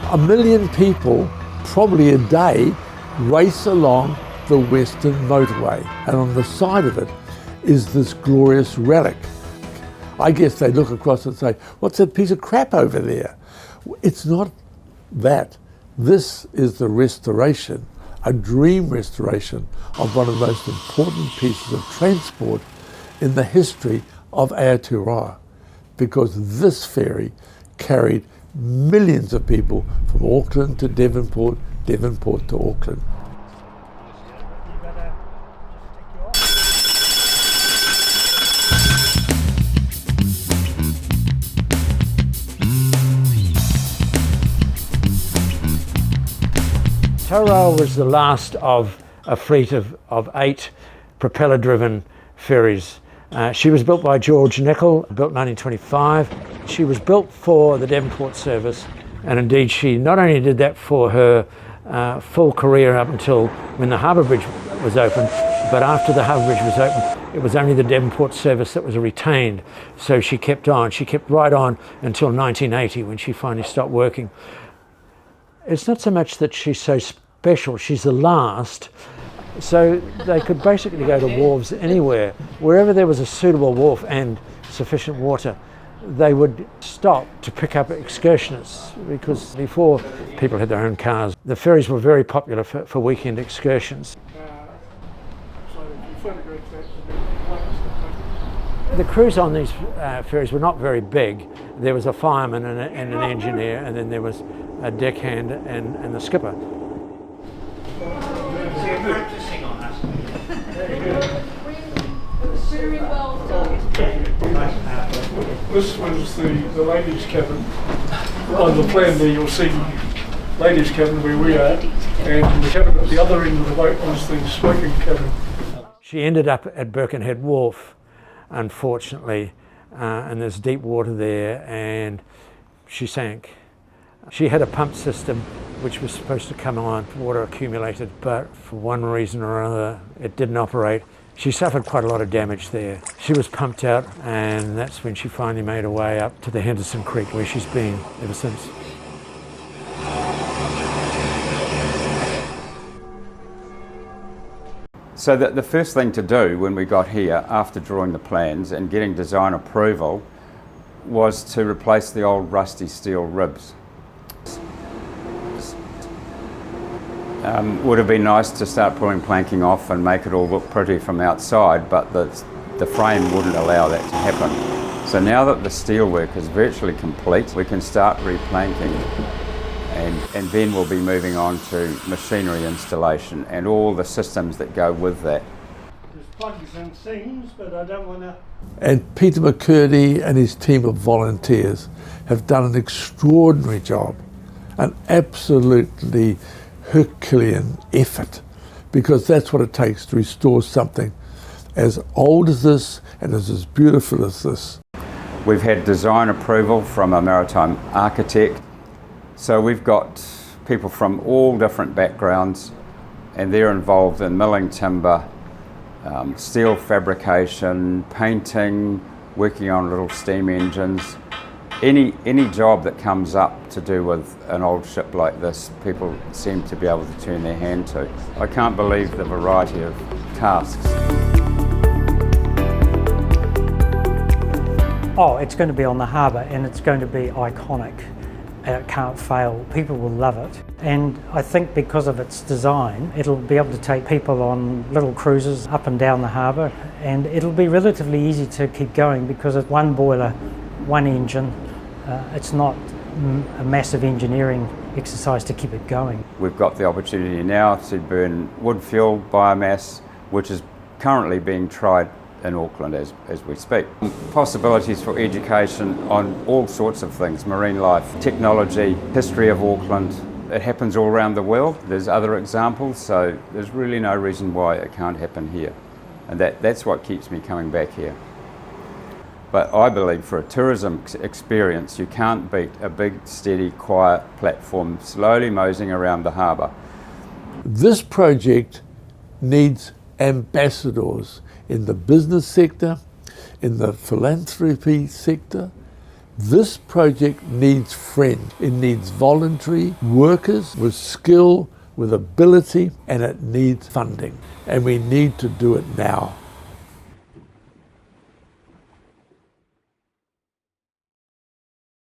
1 million people, probably a day, race along the Western Motorway. And on the side of it is this glorious relic. I guess they look across and say, what's that piece of crap over there? It's not that. This is the restoration, a dream restoration of one of the most important pieces of transport in the history of Aotearoa, because this ferry carried millions of people from Auckland to Devonport, Devonport to Auckland. Toroa was the last of a fleet of 8 propeller-driven ferries. She was built by George Nicol, built 1925. She was built for the Devonport service, and indeed she not only did that for her full career up until when the harbour bridge was open, but after the harbour bridge was open, it was only the Devonport service that was retained. So she kept on. She kept right on until 1980 when she finally stopped working. It's not so much that she's so special, she's the last. So they could basically go to wharves anywhere. Wherever there was a suitable wharf and sufficient water, they would stop to pick up excursionists, because before people had their own cars, the ferries were very popular for weekend excursions. The crews on these ferries were not very big. There was a fireman and an engineer, and then there was a deckhand and the skipper. Practicing on us. Very well done. This was the ladies' cabin. On the plan there you'll see ladies' cabin where we are, and the cabin at the other end of the boat was the smoking cabin. She ended up at Birkenhead Wharf, unfortunately, and there's deep water there, and she sank. She had a pump system which was supposed to come on, water accumulated, but for one reason or another it didn't operate. She suffered quite a lot of damage there. She was pumped out, and that's when she finally made her way up to the Henderson Creek, where she's been ever since. So the first thing to do when we got here, after drawing the plans and getting design approval, was to replace the old rusty steel ribs. Would have been nice to start pulling planking off and make it all look pretty from outside, but the frame wouldn't allow that to happen. So now that the steelwork is virtually complete, we can start replanking, and then we'll be moving on to machinery installation and all the systems that go with that. There's plugs and seams, but I don't want to... And Peter McCurdy and his team of volunteers have done an extraordinary job, an absolutely Herculean effort, because that's what it takes to restore something as old as this and as beautiful as this. We've had design approval from a maritime architect, so we've got people from all different backgrounds, and they're involved in milling timber, steel fabrication, painting, working on little steam engines. Any job that comes up to do with an old ship like this, people seem to be able to turn their hand to. I can't believe the variety of tasks. Oh, it's going to be on the harbour, and it's going to be iconic. It can't fail. People will love it. And I think because of its design, it'll be able to take people on little cruises up and down the harbour, and it'll be relatively easy to keep going because it's one boiler, one engine. It's not a massive engineering exercise to keep it going. We've got the opportunity now to burn wood fuel biomass, which is currently being tried in Auckland as we speak. Possibilities for education on all sorts of things, marine life, technology, history of Auckland. It happens all around the world. There's other examples, so there's really no reason why it can't happen here. And that's what keeps me coming back here. But I believe for a tourism experience, you can't beat a big, steady, quiet platform slowly moseying around the harbour. This project needs ambassadors in the business sector, in the philanthropy sector, This project needs friends. It needs voluntary workers with skill, with ability, and it needs funding. And we need to do it now.